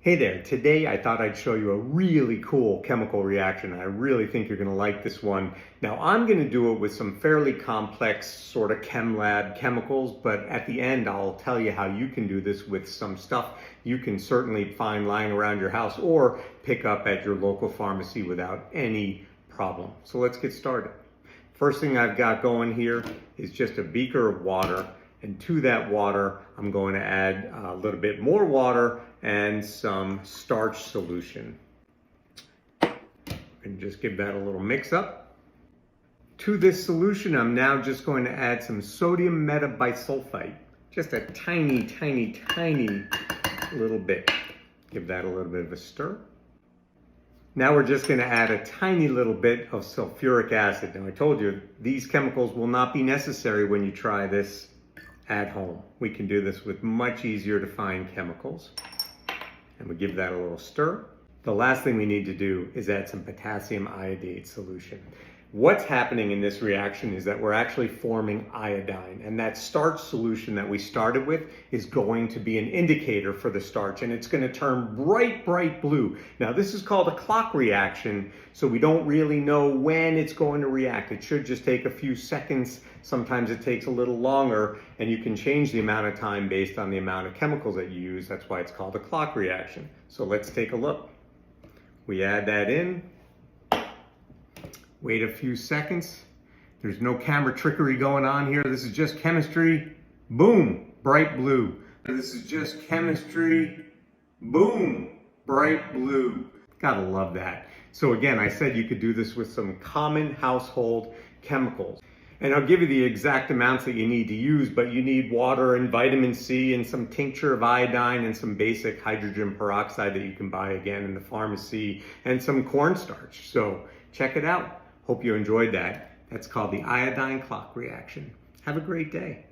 Hey there, today I thought I'd show you a really cool chemical reaction. I really think you're gonna like this one. Now I'm gonna do it with some fairly complex sort of chem lab chemicals, but at the end I'll tell you how you can do this with some stuff you can certainly find lying around your house or pick up at your local pharmacy without any problem. So let's get started. First thing I've got going here is just a beaker of water. And to that water, I'm going to add a little bit more water and some starch solution. And just give that a little mix up. To this solution, I'm now just going to add some sodium metabisulfite. Just a tiny, tiny, tiny little bit. Give that a little bit of a stir. Now we're just going to add a tiny little bit of sulfuric acid. Now I told you, these chemicals will not be necessary when you try this at home. We can do this with much easier to find chemicals. And we give that a little stir. The last thing we need to do is add some potassium iodide solution. What's happening in this reaction is that we're actually forming iodine, and that starch solution that we started with is going to be an indicator for the starch, and it's going to turn bright, bright blue. Now this is called a clock reaction, so we don't really know when it's going to react. It should just take a few seconds. Sometimes it takes a little longer, and you can change the amount of time based on the amount of chemicals that you use. That's why it's called a clock reaction. So let's take a look. We add that in. Wait a few seconds. There's no camera trickery going on here. This is just chemistry. Boom, bright blue. This is just chemistry. Boom, bright blue. Gotta love that. So again, I said you could do this with some common household chemicals. And I'll give you the exact amounts that you need to use, but you need water and vitamin C and some tincture of iodine and some basic hydrogen peroxide that you can buy again in the pharmacy and some cornstarch. So check it out. Hope you enjoyed that. That's called the iodine clock reaction. Have a great day.